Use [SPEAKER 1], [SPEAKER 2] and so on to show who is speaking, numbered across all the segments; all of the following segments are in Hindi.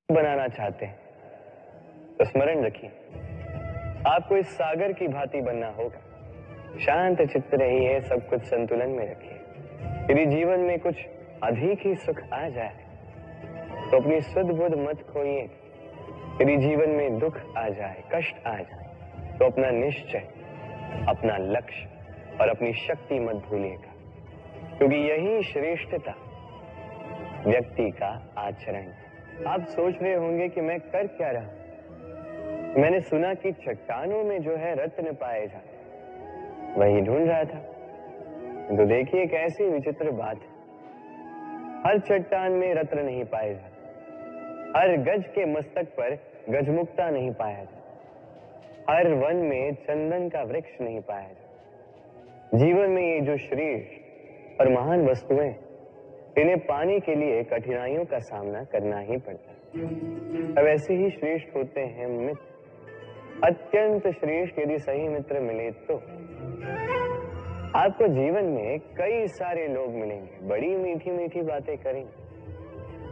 [SPEAKER 1] बनाना चाहते हैं तो स्मरण रखिए, आपको इस सागर की भांति बनना होगा। शांत चित्त रहिए, सब कुछ संतुलन में रखिए। यदि जीवन में कुछ अधिक ही सुख आ जाए तो अपनी सुध बुध मत खोइए। यदि जीवन में दुख आ जाए, कष्ट आ जाए, तो अपना निश्चय, अपना लक्ष्य और अपनी शक्ति मत भूलिएगा, क्योंकि यही श्रेष्ठता व्यक्ति का आचरण है। आप सोच रहे होंगे कि मैं कर क्या रहा हूं। मैंने सुना कि चट्टानों में जो है रत्न पाए जाते, वही ढूंढ रहा था। तो देखिए, एक ऐसी विचित्र बात है, हर चट्टान में रत्न नहीं पाए जाते, हर गज के मस्तक पर गजमुक्ता नहीं पाया जाता, हर वन में चंदन का वृक्ष नहीं पाया जाता। जीवन में ये जो श्रेष्ठ और महान वस्तुएं, इन्हें पाने के लिए कठिनाइयों का सामना करना ही पड़ता है। अब ऐसे ही श्रेष्ठ होते हैं मित्र, अत्यंत श्रेष्ठ यदि सही मित्र मिले तो। आपको जीवन में कई सारे लोग मिलेंगे, बड़ी मीठी मीठी बातें करेंगे,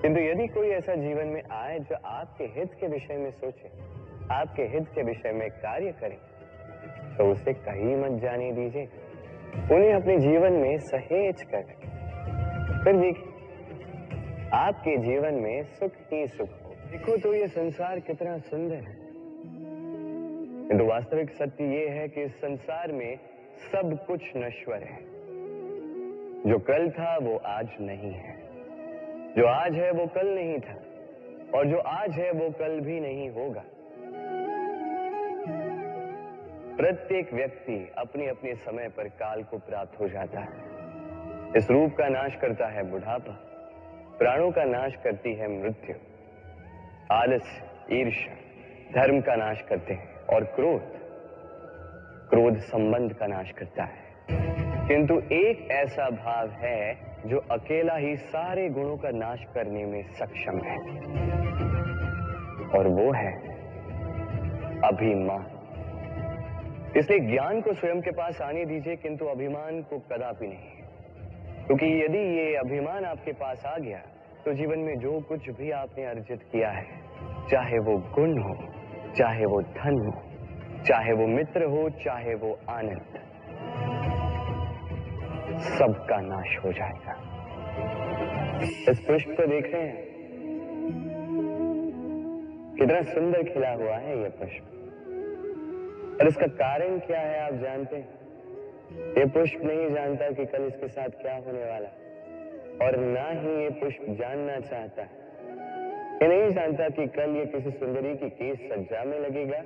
[SPEAKER 1] किंतु यदि कोई ऐसा जीवन में आए जो आपके हित के विषय में सोचे, आपके हित के विषय में कार्य करे, तो उसे कहीं मत जाने दीजिए, उन्हें अपने जीवन में सहेज कर रखें। फिर देखिए, आपके जीवन में सुख ही सुख हो। देखो तो ये संसार कितना सुंदर है, किंतु वास्तविक सत्य ये है कि इस संसार में सब कुछ नश्वर है। जो कल था वो आज नहीं है, जो आज है वो कल नहीं था, और जो आज है वो कल भी नहीं होगा। प्रत्येक व्यक्ति अपने अपने समय पर काल को प्राप्त हो जाता है। इस रूप का नाश करता है बुढ़ापा, प्राणों का नाश करती है मृत्यु, आलस्य, ईर्ष्या धर्म का नाश करते हैं, और क्रोध संबंध का नाश करता है। किंतु एक ऐसा भाव है जो अकेला ही सारे गुणों का नाश करने में सक्षम है, और वो है अभिमान। इसलिए ज्ञान को स्वयं के पास आने दीजिए, किंतु अभिमान को कदापि नहीं, क्योंकि यदि ये अभिमान आपके पास आ गया तो जीवन में जो कुछ भी आपने अर्जित किया है, चाहे वो गुण हो, चाहे वो धन हो, चाहे वो मित्र हो, चाहे वो आनंद, सबका नाश हो जाएगा। इस पुष्प को देख रहे हैं, कितना सुंदर खिला हुआ है ये पुष्प, और इसका कारण क्या है आप जानते हैं? ये पुष्प नहीं जानता कि कल इसके साथ क्या होने वाला, और ना ही ये पुष्प जानना चाहता है। ये नहीं जानता कि कल ये किसी सुंदरी की केस सज्जा में लगेगा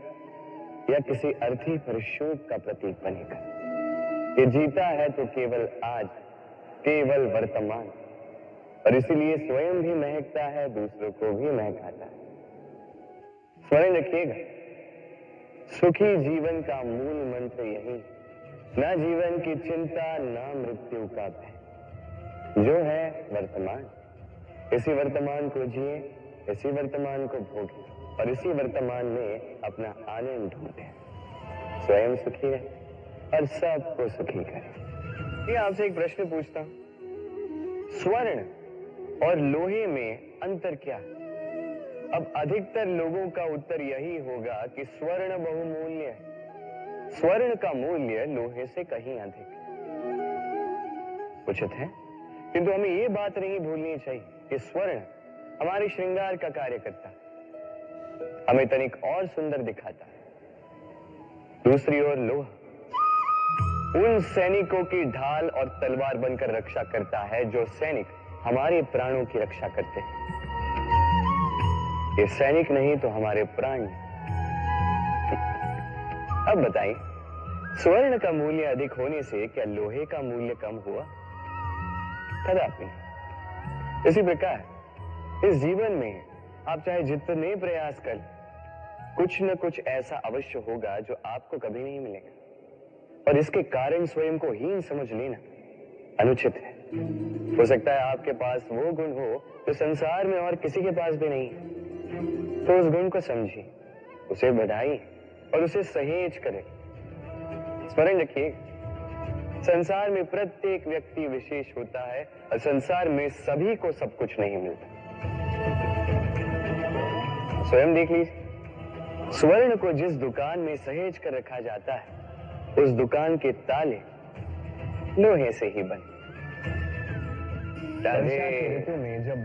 [SPEAKER 1] या किसी अर्थी पर शोक का प्रतीक बनेगा। ये जीता है तो केवल आज, केवल वर्तमान, और इसीलिए स्वयं भी महकता है, दूसरों को भी महकाता है। स्मरण रखिएगा, सुखी जीवन का मूल मंत्र यही, ना जीवन की चिंता, ना मृत्यु का भय, जो है वर्तमान। इसी वर्तमान को जिए, इसी वर्तमान को भोगे, और इसी वर्तमान में अपना आनंद ढूंढे। स्वयं सुखी है और सबको सुखी करे। ये आपसे एक प्रश्न पूछता हूं, स्वर्ण और लोहे में अंतर क्या है? अब अधिकतर लोगों का उत्तर यही होगा कि स्वर्ण बहुमूल्य है। स्वर्ण का मूल्य लोहे से कहीं अधिक उचित है, किंतु हमें ये बात नहीं भूलनी चाहिए कि स्वर्ण हमारे श्रृंगार का कार्य करता है, हमें तनिक और सुंदर दिखाता है। दूसरी ओर लोहा उन सैनिकों की ढाल और तलवार बनकर रक्षा करता है जो सैनिक हमारे प्राणों की रक्षा करते हैं। ये सैनिक नहीं तो हमारे प्राण। अब बताइए, स्वर्ण का मूल्य अधिक होने से क्या लोहे का मूल्य कम हुआ? कदापि नहीं। इसी प्रकार इस जीवन में आप चाहे जितने प्रयास कर, कुछ न कुछ ऐसा अवश्य होगा जो आपको कभी नहीं मिलेगा, और इसके कारण स्वयं को हीन समझ लेना अनुचित है। हो सकता है आपके पास वो गुण हो जो संसार में और किसी के पास भी नहीं है, तो उस गुण को समझिए, उसे बढ़ाइए और उसे सहेज करें। स्मरण रखिए, संसार में प्रत्येक व्यक्ति विशेष होता है, और संसार में सभी को सब कुछ नहीं मिलता। स्वयं देख लीजिए, स्वर्ण को जिस दुकान में सहेज कर रखा जाता है उस दुकान के ताले लोहे से ही बने।
[SPEAKER 2] वर्षा के ऋतु में जब